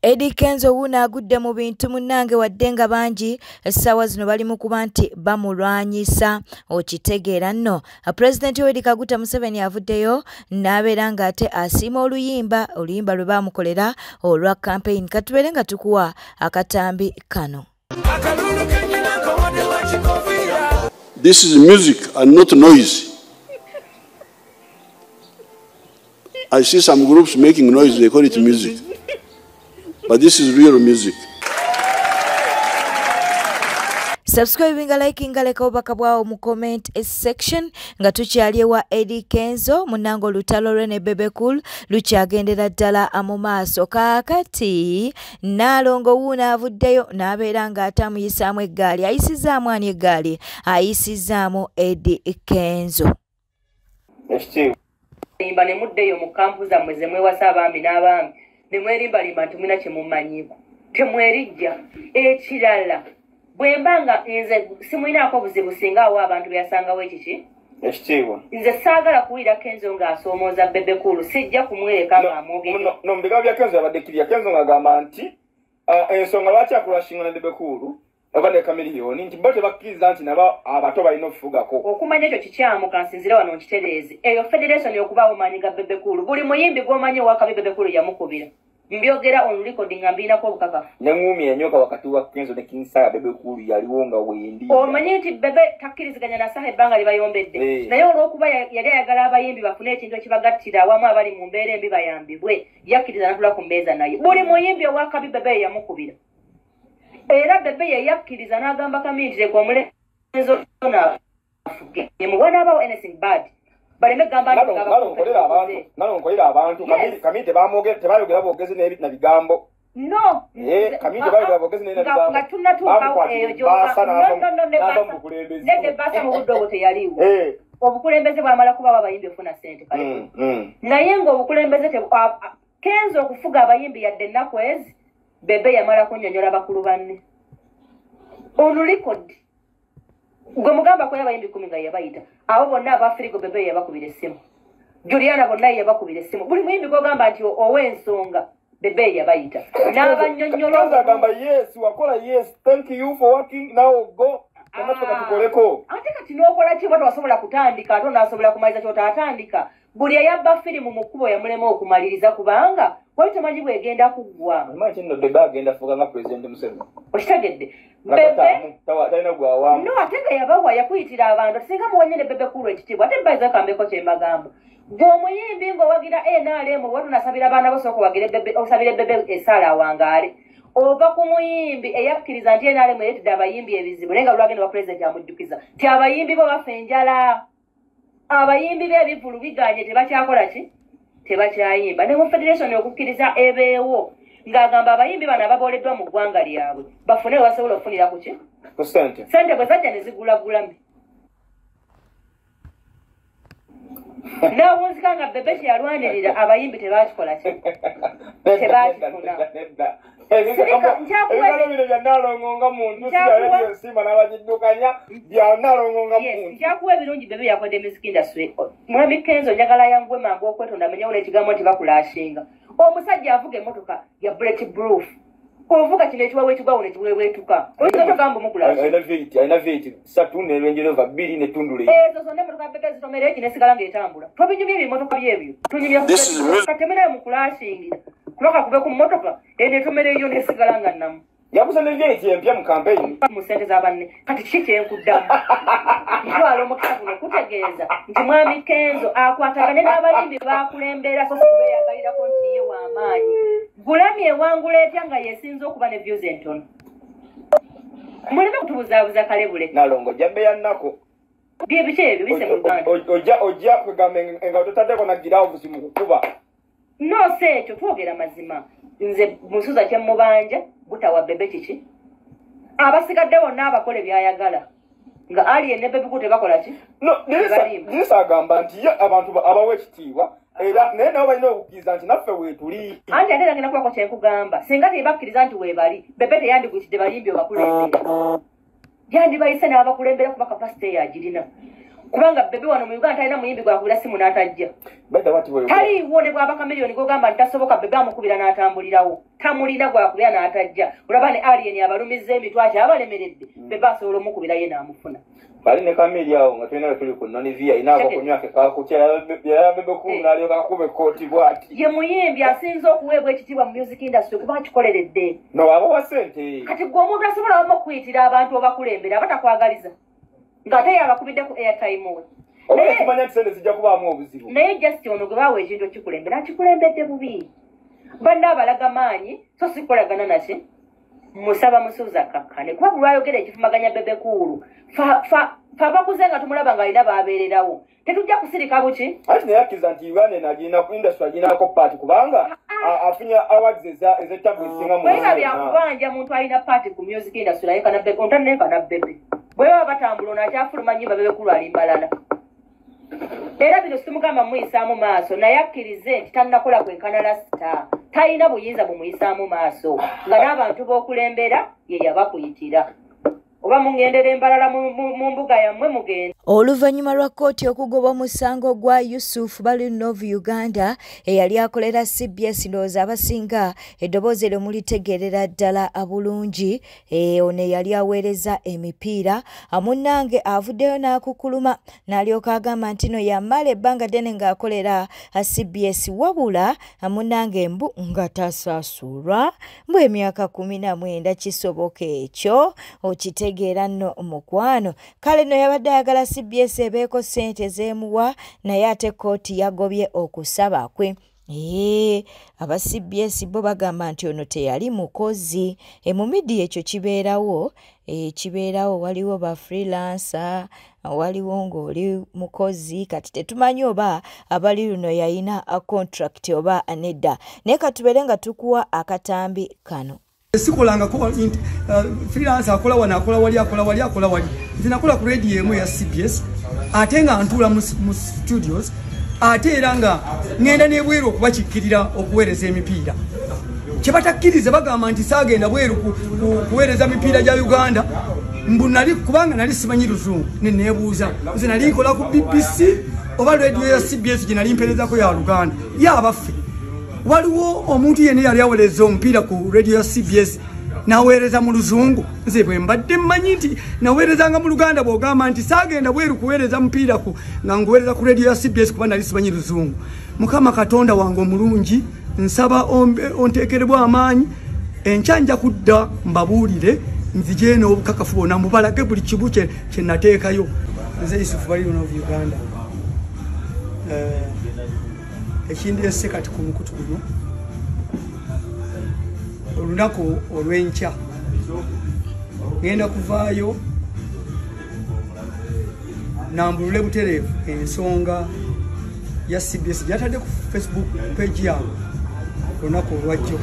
Eddie Kenzo wuna agudde mu bintu munnange wadde nga bangi essaawa zino bali mu kuba nti bamulwanyisa okitegeera nno. Pulezidenti Yoweri Kaguta Museveni avuddeyo n'abeera ng'ate asiima oluyimba lwe baamukolera olwa campaign. Katubeere nga tukuwa akatambi kano. This is music and not noise. I see some groups making noise, they call it music. But this is real music. Subscribing, liking, leka obaka bwawo mu comment section nga tukyali wa Eddie Kenzo munango lutalo lwe ne Bebe Cool lukyagendera ddala mu maaso. Kaakati Nalongo wuuna avuddeyo n'abeera ng'atamuyisaamu eggaali, ayisizaamu ani eggaali? Ayisizaamu Eddie Kenzo. Imba ne muddeyo mu kampu zammwe ze mwewasa abaami n'abaami ne mwerimbalimba nti mulina kye mumanyiiko temwerijja. Ekirala bwe mbanga nze simulinaako buzibu singa awo abantu beyasangawo ekiki ekitiibwa. Nze saagala kuwulira Kenzo ng'asoomooza Bebe Cool, sijja kumwereka ng'amwogere. No mbiga bya Kenzo yabadde kirya. Kenzo ng'agamba nti ensonga lwaki akulashinga na Bebe Cool abadde kamiliyoni nti bo tebakkiriza nti nabo abato balina okufugako. Okumanya ekyo kikyamu kansinzire wano nkitereeze. Eyo federation y'okubaawo maanyi ga Bebe Cool. Buli muyimbi gw'omanyi owakabi Bebe Cool yamukubira. Mbyogera on recording ambinako obukakafu. Nyangumi enyoka wakati wa Kenzo ne King Saga Bebe Cool yaliwo nga wendi. Omanyi nti Bebe takkiriziganya na Saha ebbanga libayombedde. Naye olw'okuba yali ayagala abayimbi bafune ekintu ekibagattira awamu abali mu mbeera embi bayambibwe, yakkiriza n'atula ku mmeeza naye. Buli muyimbi owakabi Bebe yamukubira. Era Bebe yakkiriza n'agamba Kamindire kwa mulenzi ona afuge. Mubona anything bad. Baleme gamba nalonkolera abantu Kamindire tebayogera bwogezi na bigambo. No. Kamindire bayogera bwogezi na bigambo. Nga tunnatuuka eyo gy'oka. Nedde basa mu budde obwo teyaliwo. Obukulembeze bwamala kuba abayimbi ofuna ssente kale. Naye ng'obukulembeze Kenzo okufuga abayimbi yadde ennaku ezi Bebe yamala kunnyonnyola bakulu banne. On record. Gwe mugamba ko yabayimbi 10 nga yabayita. Abo bonna abafirigo Bebe yabakubira essimu. Juliana bonna yabakubira essimu. Buli muyimbi gw'ogamba nti ow'ensonga Bebe yabayita. N'abannyonnyola agamba yes, wakola yes, thank you for working, now go. Kamatoka tukoleko. Ate kati n'okola ki bwatu wasobola kutandika ate onaasobola kumaliza ky'otaatandika. Buli eyabba firimu mu kkubo yamulema okumaliriza kubanga wali tomanyi bw'egenda kuggwa. Omanyi kino Bebe agenda fuuka nga Pulezidenti Museveni. Okitegedde? Bebe talina gwawamu. No, ate nga yabawa yakuyitira abantu singa muwanyene Bebe Cool ekitiibwa ate bbayiza kambeko kye mbagamba. Gw'omuyimbi ng'owagira NRM watu nasabira abaana bo sooka owagire Bebe osabire Bebe essaala awangaale. Ova ku muyimbi eyakkiriza nti NRM ereetedde abayimbi ebizibu naye nga lwagenda wa Pulezidenti amujjukiza ti abayimbi bo bafa enjala. Abayimbi b'ebivulu biganye tebakyakola ki? Tebakyayimba. Ne mu federation okukkiriza ebeewo ng'agamba abayimbi bano ababooleddwa mu ggwanga lyabwe bafune we basobola okufunira ku ki? Ku ssente. Ssente bwe zajja ne zigulagulame. N'obunzika nga Bebe kye yalwanirira abayimbi tebakikola ki? Tebakifuna. Njakuwa ebirungi Bebe yakodde music industry. Mwami Kenzo njagala yanguwe mangu okwetonda amenye wala ekigambo nti bakulashinga. Omusajja avuga emmotoka ya bulletproof. Ovuga kino ekiwawe ekigwawo ne kiweweetuka. Oyinza togamba omukulashinga. Alina veeti 3 n'ebenjereva 2 n'ettundule. Ezo zonna emmotoka Bebe zitomera eki nesigala ng'etambula. Tobinyumya ebimotoka byebyo. Tunyumya katemera mukulashingira. Kubaka kube ku mmotoka enetomera eyo nesigala nga nnamu. Yabuza ne veeti empya mu campaign. Mu ssente z'abanne kati kiki kyenkuddamu. Ntwala omukisa guno kutegeeza nti mwami Kenzo akwatagane n'abayimbi baakulembera so kubeeyagalirako nti ye w'amaanyi. Gulamye ewangula etya nga yeesinza okuba ne views entono. Muleme kutubuzaabuza kalebule. Nalongo jabbe yannako. Bye biki ebyo bise mu Uganda. Ojja kugamba nga totaddeko na giraavuzi mu kukuba. No se ekyo twogera mazima. Nze musuza kye mubanja butawa Bebe kiki? Abasigadde bonna abakola byayagala. Nga ali ne Bebe Cool tebakola ki? No, Lisa agamba nti abantu abawe ekitiibwa era naye nabo balina okukkiriza nti naffe weetuli. Anti ate nagenda kulako kye nkugamba. Singa tebakkiriza nti weebali, Bebe teyandikuyitidde bayimbi obakulembera. Yandibayise n'abakulembera kuba kapasite yagirina. kubanga bebe wano mu Uganda talina muyimbi gwakubira simu n'atajja taliiwo ne bwaba Chameleone gogamba nti tasoboka bebe amukubira n'atambulirawo tamulina gwakubira n'atajja olaba ne Alien abalumiza emitwaki abalemeredde bebe asobola omukubira ye n'amufuna bali ne Kameli awo nga tulina tuli ku Nonivia inaako kunywake kakutya ya bebe ku n'alyoka akube kooti bwati ye muyimbi asinza okuweebwa ekitiibwa mu music industry kuba akikoleredde no abo wa sente kati gwe omuntu asobola wamu okuyitira abantu obakulembera abatakwagaliza ng'ate yabakubidde ku airtime we kimanya nti sente zijja kubaamu obuzibu naye just ono gwe baawa ekintu ekikulembera akikulembedde bubi banna abalaga maanyi so sikolagana nase musaba musuuza kakkane kuba bulwayogera ekifumaganya bebe kuulu fa abakuze nga tumulaba ng'alina baabeererawo tetujja kusirika buki ati naye akkiriza nti Uganda enagirina ku industry agirinako paati kubanga afunya awards ez'ettabu ezisinga mu bweba byakubanja muntu alina paati ku music industry naye kana bebe ontanenka na bebe bweba batambula ono akyafuluma nnyimba bebe kulu ali mbalala era bino simugamba muyisaamu maaso naye akkirize nti tannakola kwenkana lasita talina buyinza bumuyisaamu maaso nga n'abantu b'okulembera ye yabakuyitira oba mungendera embalala mu mbuga yammwe mugenda oluvannyuma lwa kkooti okugoba omusango gwa Yusuf Balinov Uganda eyali akolera CBS ndowooza abasinga eddoboozi eryo mulitegeerera ddala bulungi ono eyali aweereza emipiira munnange avuddeyo n'akukuluma n'alyoka agamba nti no yamala ebbanga ddene ng'akolera CBS wabula munnange mbu nga tasaasulwa mbu emyaka 19 kisoboka ekyo okitegeera nno mukwano kale no yabadde ayagala CBS ebeeko ssente zeemuwa naye ate kkooti yagobye okusaba kwe aba CBS bo bagamba nti ono teyali mukozi mu midiya ekyo kibeerawo waliwo ba freelancer waliwo ng'oli mukozi kati tetumanyi oba abali luno yayina a contract oba nedda naye katubeere nga tukuwa akatambi kano sikolanga ko freelance akola wana akola wali zinakola ku radio emu ya CBS ate nga ntula mu studios ate era nga ngenda nebweru okubakikirira okuweereza emipiira kyebatakkiriza bagamba nti saagenda bweru kuweereza mipiira gya Uganda mbu nali kubanga nali simanyi luzungu neneebuuza nze nali nkola ku BBC oba radio ya CBS gye nali mpeerezako ya Luganda yabaffe waliwo omuntu yene yali aweereza omupiira ku radio ya CBS naweereza mu luzungu nze bwe mbadde mmanyi nti naweerezanga mu Luganda bw'ogamba nti saagenda bweru kuweereza mupiira nga nguweereza ku radio ya CBS kuba nali simanyi luzungu Mukama Katonda wange omulungi nsaba onteekerebwa amaanyi enkya nja kudda mbabuulire nzije n'obukakafu bwonna mubalage buli kibu kye nateekayo nze Yusuf Balinov Uganda ekindi esse kati ku mukutu guno olunaku olw'enkya ngenda kuvaayo nambulule butereevu ensonga ya CBS gyatadde ku Facebook page yaabwe olunaku olwajjo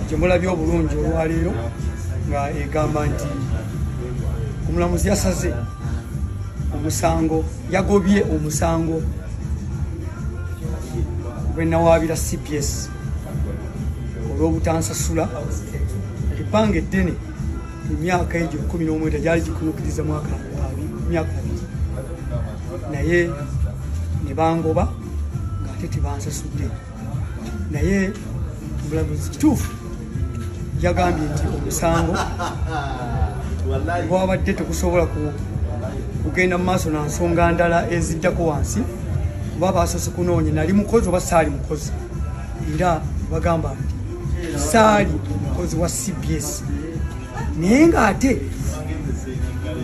gyemulabye obulungi olwaleero nga egamba nti omulamuzi yasaze omusango yagobye omusango bwenawaabira CBS olw'obutansasula ebbanga eddene emyaka egyo 19 gyali gikunukiriza myaka 2 naye ne bangoba ng'ate tebansasudde naye omulamuzi kituufu yagambye nti omusango gwabadde tegusobola kugenda mu maaso na nsonga ndala eziddako wansi kuba basoose kunoonya nali mukozi oba saali mukozi era bagamba nti saali mukozi wa CBS naye ng'ate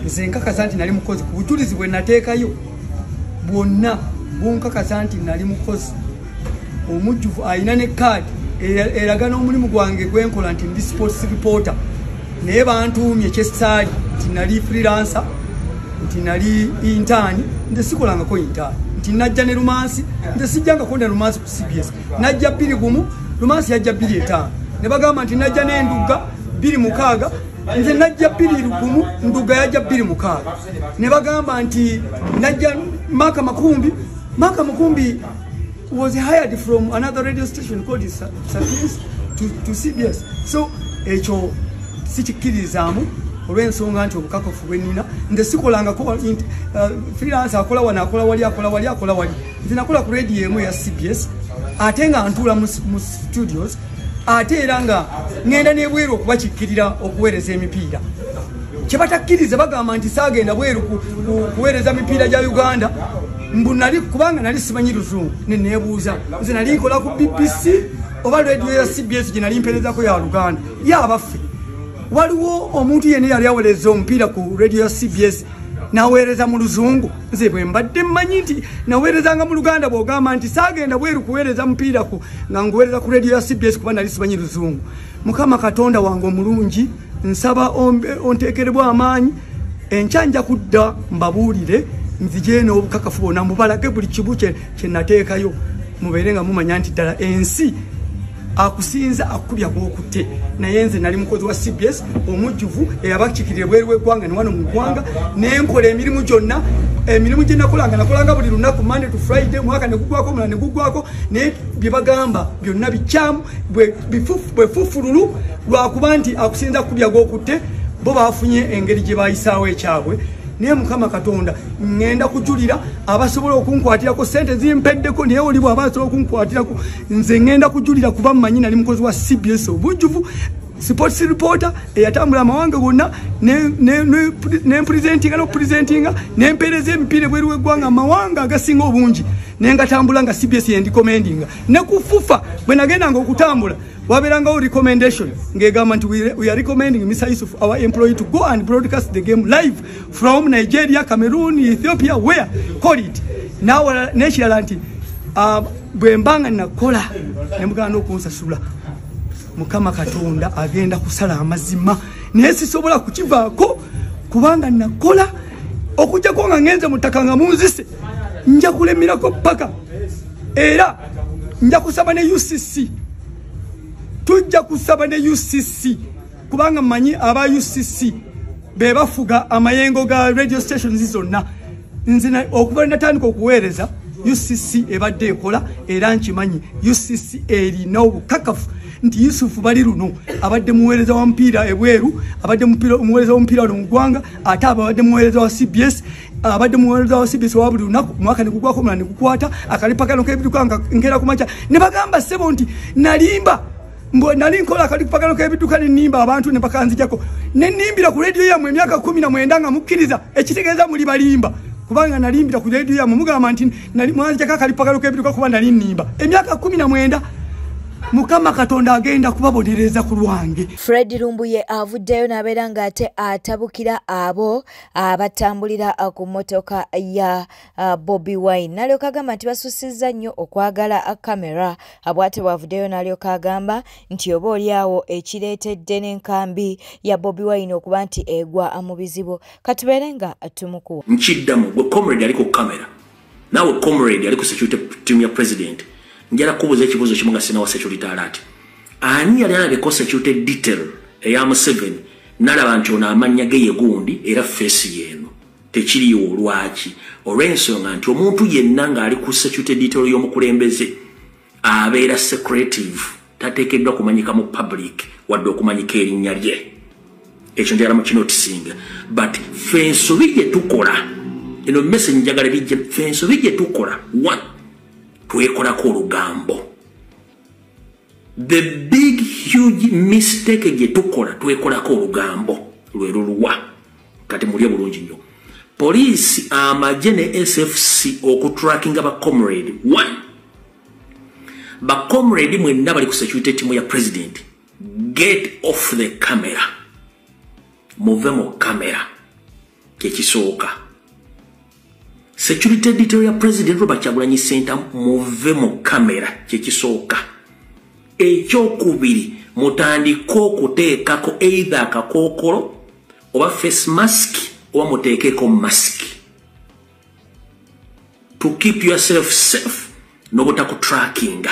nze nkakasa nti nali mukozi ku bujulizi bwe nateekayo bwonna bunkakasa nti nali mukozi omujjuvu alina ne kaadi eraga n'omulimu gwange gwenkola nti ndi sports reporter naye bantuumye kyessaali nti nali freelancer nti nali intern nze sikolangako intern nti najja ne Lumansi nze sijjangako ne Lumansi ku CBS najja 21 Lumansi yajja 25 ne bagamba nti najja n'Enduga 26 nze najja 21 Nduga yajja 26 ne bagamba nti najja Maka Makumbi was hired from another radio station called Sapiens to CBS. So ekyo sikikirizaamu olw'ensonga nti obukakafu bwe nnina nze sikolangako freelance akola wano akola wali nze nakola ku radio emu ya CBS ate nga ntuula mu studios ate era nga ngenda n'ebweru okubakikkirira okuweereza emipiira kyebatakkiriza bagamba nti saagenda bweru kuweereza mipiira gya Uganda kubanga nali simanyi Luzungu neneebuuza nze nali nkola ku BBC oba radio ya CBS gye nali mpeerezako ya Luganda yabaffe waliwo omuntu yenna yali aweereza omupiira ku radio ya CBS naweereza mu Luzungu nze bwe mbadde mmanyi nti naweerezanga mu Luganda bw'ogamba nti saagenda bweru kuweereza mupiira nga nguweereza ku radio ya CBS kuba nali simanyi Luzungu. Mukama Katonda wange omulungi nsaba onteekerebwa amaanyi enkya nja kudda mbabuulire nzije n'obukakafu bwonna mubalage buli kibu kye nateekayo mubeere nga mumanya nti ddala ensi akusinza akubya gwokutte naye nze nali mukozi wa CBS omujjuvu eyabakikirire bweru w'eggwanga ne wano mu ggwanga nenkola emirimu gyonna emirimu gye nakolanga buli lunaku Monday to Friday mwaka ne gugwako omulala ne gugwako naye bye bagamba byonna bikyamu bwefufululu lwakuba nti akusinza akubya gwokutte bo bafunye engeri gye bayisaawo ekyabwe naye Mukama Katonda ngenda kujulira abasobola okunkwatirako sente zimpeddeko naye oli bw'aba asobola okunkwatirako nze ngenda kujulira kuba mmanyi nali mukozi wa CBS obujjuvu sports reporter eyatambula amawanga gonna nempresentinga n'okupresentinga nempeereza emipiira bweru w'eggwanga amawanga agasinga obungi naye ngatambula nga CBS yendikomendinga ne kufufa bwe nagendanga okutambula waberangawo recommendation ngegamba nti we are recommending Mr. Yusuf our employee to go and broadcast the game live from Nigeria, Cameroon, Ethiopia, where call it now nekirala nti bwe mbanga nakola nemugana okunsasula Mukama Katonda agenda kusala amazima naye sisobola kukivaako kubanga nakola okujjako nga ngenze mutaka nga munzise nja kulemirako paka era nja kusaba ne UCC tujja kusaba ne UCC kubanga manyi aba UCC be bafuga amayengo ga radio stations zonna nzina okuba natandika okuweereza UCC ebadde ekola era nkimanyi UCC erina obukakafu nti Yusufu bali luno abadde muweereza wa mpira ebweru abadde muweereza wa mpira mu ggwanga ate abadde muweereza wa CBS abadde muweereza wa CBS wa buli lunaku mwaka ne gugwako omulala ne gukwata akalipa kano k'ebidduka nga nkera ku makya ne bagamba ssebo nti nalimba nali nkola akalipa kano k'ebidduka ne nnimba abantu ne bakanzijako ne nnimbira ku radio yammwe emyaka 19 nga mukkiriza ekitegeeza muli balimba kubanga nalimbira ku radio yammwe mugamba nti nali mwanzijako akalipa kano k'ebidduka kuba nali nnimba emyaka 19 Mukama Katonda agenda kubabonereza ku lwange. Fred Lumbuye avuddeyo n'abeera ng'ate atabukira abo abatambulira ku mmotoka ya Bobi Wine. N'alyoka agamba nti basusizza nnyo okwagala kamera. Bw'ate bw'avuddeyo n'alyoka agamba nti oba oliawo ekireetedde n'enkambi ya Bobi Wine okuba nti egwa mu bizibu. Katubeere nga tumukuwa. Nkiddamu gwe comrade ali ku kamera. Naawe comrade ali ku security team ya president. Njala kubuza ekibuzo kimu nga sinawa security alert. Ani yali alabeko security detail eya Museveni nalaba nti ono amanya ge yegundi era face yeno tekiriyo olwaki olw'ensonga nti omuntu yenna ng'ali ku security detail y'omukulembeze abeera secretive tateekeddwa kumanyika mu public wadde okumanyika erinnya lye ekyo njala mu kinotisinga but ffe ensobi gye tukola eno message njagala bijje ffe ensobi gye tukola one twekolako olugambo. The big huge mistake gye tukola twekolako olugambo lwe luluwa kati mulya bulungi nnyo poliisi amagye ne SFC okutrackinga ba comrade one ba comrade mwenna bali ku security team ya president get off the camera muve mu camera kyekisooka security detail ya president Robert Kyagulanyi Center muve mu kamera kyekisooka ekyokubiri mutandika okuteekako either akakookolo oba face mask oba muteekeko mask to keep yourself safe n'obutakutrackinga.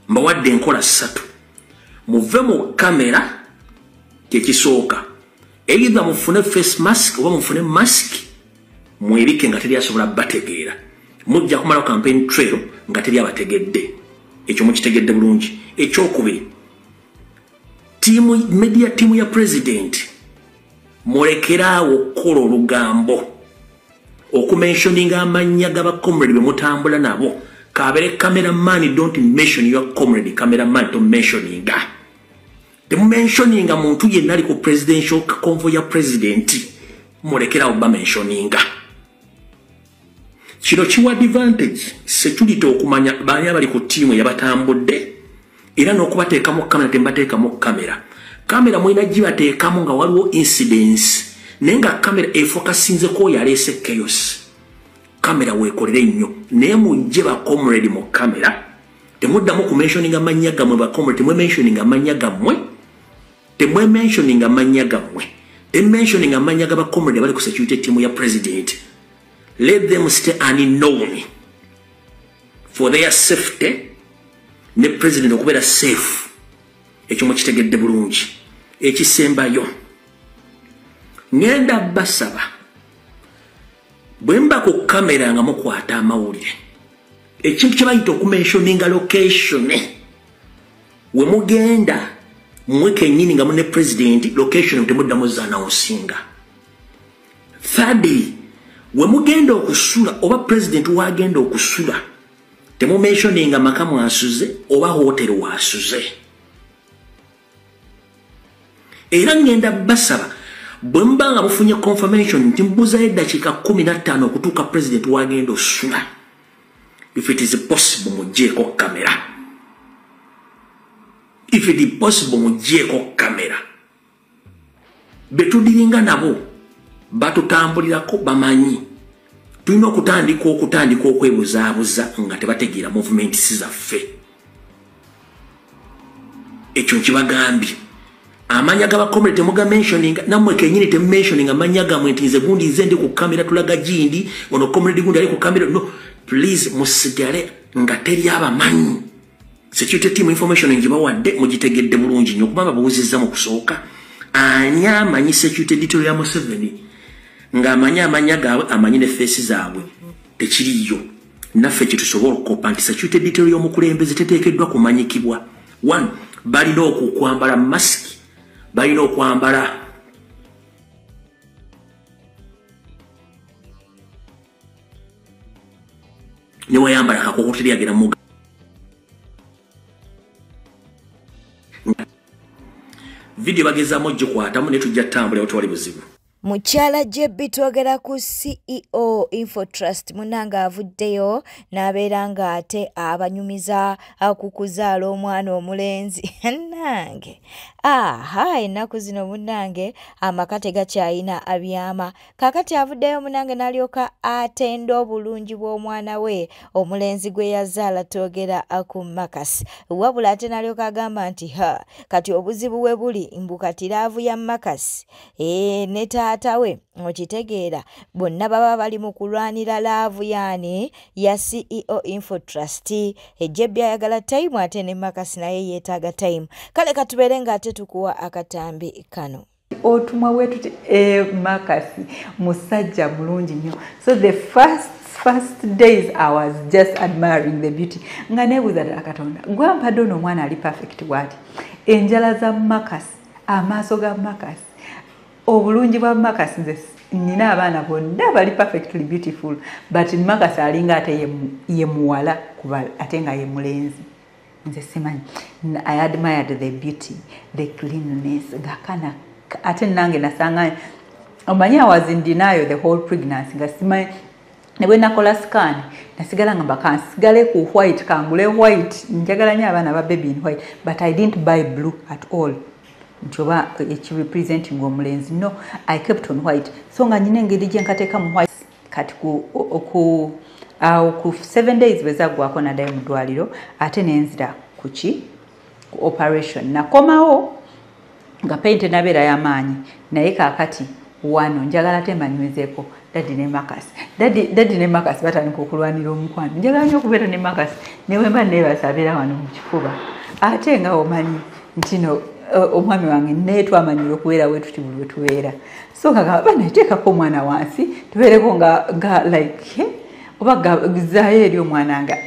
Mbawadde enkola 3 muve mu kamera kyekisooka either mufune face mask oba mufune mask mwebike nga teri asobola bategeera mujja kumala campaign trail nga teri abategedde ekyo mukitegedde bulungi ekyokubiri media team ya president molekeraawo kola olugambo okumentioninga amanya gaba comrade be mutambula nabo kabere cameraman don't mention your comrade cameraman to mentioninga the mentioninga muntu yenna ali ku presidential convoy ya president molekeraawo ba mentioninga kino kiwa advantage security okumanya bali abali ku team yabatambudde era n'okubateekamu kamera tembateekamu kamera mwina gibateekamu nga waliwo incidents naye nga kamera efokasinze ko yaleese chaos kamera weekolere nnyo naye mujje bacomrade mu kamera temuddamu kumentioninga amanya gammwe bacomrade temwementioninga amanya gammwe temwementioninga amanya gammwe tementioninga amanya g'abacomrade abali ku security team ya president. Let them stay unknown for their safety. Ne president okubera safe ekyo mukitegedde bulungi ekisembayo ngenda basaba bwemba ku kamera nga mukwata amawulire ekintu kyebayita okumentioninga location we mugenda mweke nyini nga mune president location temuddamu zanawusinga. Thirdly, we mugenda okusula oba president wagenda okusula temu mentioninga makamu asuze oba hotel wasuze. Era ngenda basaba bwembanga bufunye confirmation nti mbuza eddakiika 15 okutuuka president wagenda osula, if it is possible mujjeeko kamera, if it is possible mujjeeko kamera. Betudiringa nabo batutambulirako bamanyi tulina okutandika okwebuzaabuza nga tebategeera movement sizaffe. Ekyo nkibagambye amanya g'abacomrade temuga mentioning namwe kenyini te mentioning amanya gamwe nti nze gundi nze ndi ku kamera tulaga gindi ono comrade gundi ali ku kamera. No, please musigale nga teri abamanyi. Security team information ngibawadde mugitegedde bulungi nnyo kubanga babuuzizza mu kusooka ani amanyi security detail ya Museveni nga amanya gaabwe amanyi ne face zaabwe tekiriyo. Naffe kitusobola okukopa nti security detail y'omukulembeze teteekeddwa kumanyikibwa. 1, balina okukwambala mask, balina okwambala ne wayambala kakokoteri agera mu video bagezaamu gikwatamu ne tujja tambula otwali buzibu. Mukyala JB twogera ku CEO Infotrust munanga avuddeyo n'abeera nga ate abanyumiza akukuzaala omwana omulenzi nange ennaku zino munange amaka tegakyayina abyama. Kakati avuddeyo munange n'alyoka atenda obulungi bw'omwana we omulenzi gwe yazaala twogera ku Makasi. Wabula ate n'alyoka agamba nti kati obuzibu we buli mbukati laavu ya Makasi ne taata we okitegeera bonna baba bali mu kulwanira laavu yaani ya CEO Infotrust. JB ayagala time ate ne Makasi naye yeetaaga time. Kale katubeere nga ate tukuwa akatambi kano. Otumwa wetu Makasi musajja mulungi nnyo. So the first days I was just admiring the beauty. Nga nebuuza ddala Katonda gwampadde ono omwana ali perfect bw'ati. Enjala za Makasi, amaaso ga Makasi, obulungi bwa Makasi nze nina abaana bonna bali perfectly beautiful, but Makasi alinga ate ye muwala kuba ate nga ye mulenzi. Nze simanyi. I admired the beauty, the cleanliness, gakana ate nange nasanga omanyi I was in denial the whole pregnancy nga simanyi. Ne bwe nakola scan nasigala ngamba kansigale ku white kangule white njagala nnyo abaana ba baby in white, but I didn't buy blue at all. Njoba representing omulenzi. No, I kept on white. So nga nyine engeri gye nkateeka mu white kati ku 7 days bwezagwako naddayo mu ddwaliro ate nenzira kuki ku operation. Nakomawo nga paint nabeera y'amaanyi naye kaakati wano njagala te mbanywezeeko Daddy ne Makasi. Daddy ne Makasi batandika okulwanira omukwano. Njagala nnyo okubeera ne Makasi newe mba neebasabeera wano mu kifuba ate nga omanyi nti no omwami wange netwamanyira okubeera wetuti buli wetubeera. So kagamba nateekako omwana wansi tubeereko nga like oba gizaayo eri omwana nga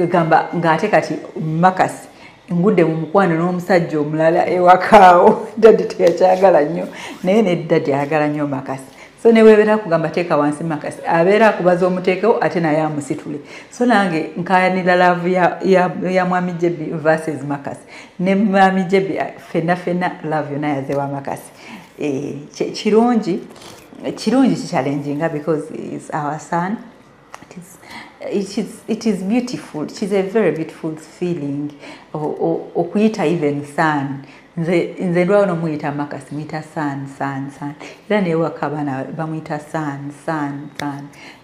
gamba ng'ate kati makasi ngudde mu mukwano n'omusajja omulala ewakaawo daddy teyakyagala nnyo naye ne daddy ayagala nnyo makasi so ne weebeera kugamba teeka wansi makasi abeera akubaza omuteekewo ate naye amusitule so nange nkayanira laavu ya mwami Jebi versus makasi ne mwami Jebi fenna laavu yonna yazewa makasi kirungi kichallenginga because it's our son. It is beautiful. It is a very beautiful feeling. Okuyita even son. Nze ndwa no muyita makasi muyita son. Era ne wakabana bamuyita son.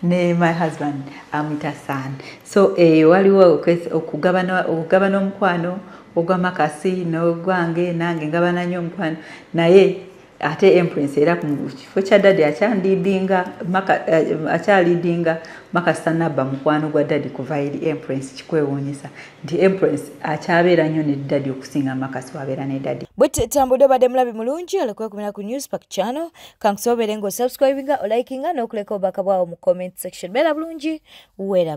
Ne my husband amuyita son. So waliwo okugabana omukwano ogwa makasi n'ogwange nange ngabana nnyo omukwano naye ate Empress era ku kifo kya daddy akyalidinga makasi nabba mukwano gwa daddy kuva eri Empress kikwewuunyisa nti Empress akyabeera nnyo ne daddy okusinga makasi wabeera ne daddy. Bwete tambudde badde mulabi mulungi alikukumira ku Newspark channel kankusobere ngo subscribinga o likinga n'okuleka obubaka bwawo mu comment section. Beera bulungi wera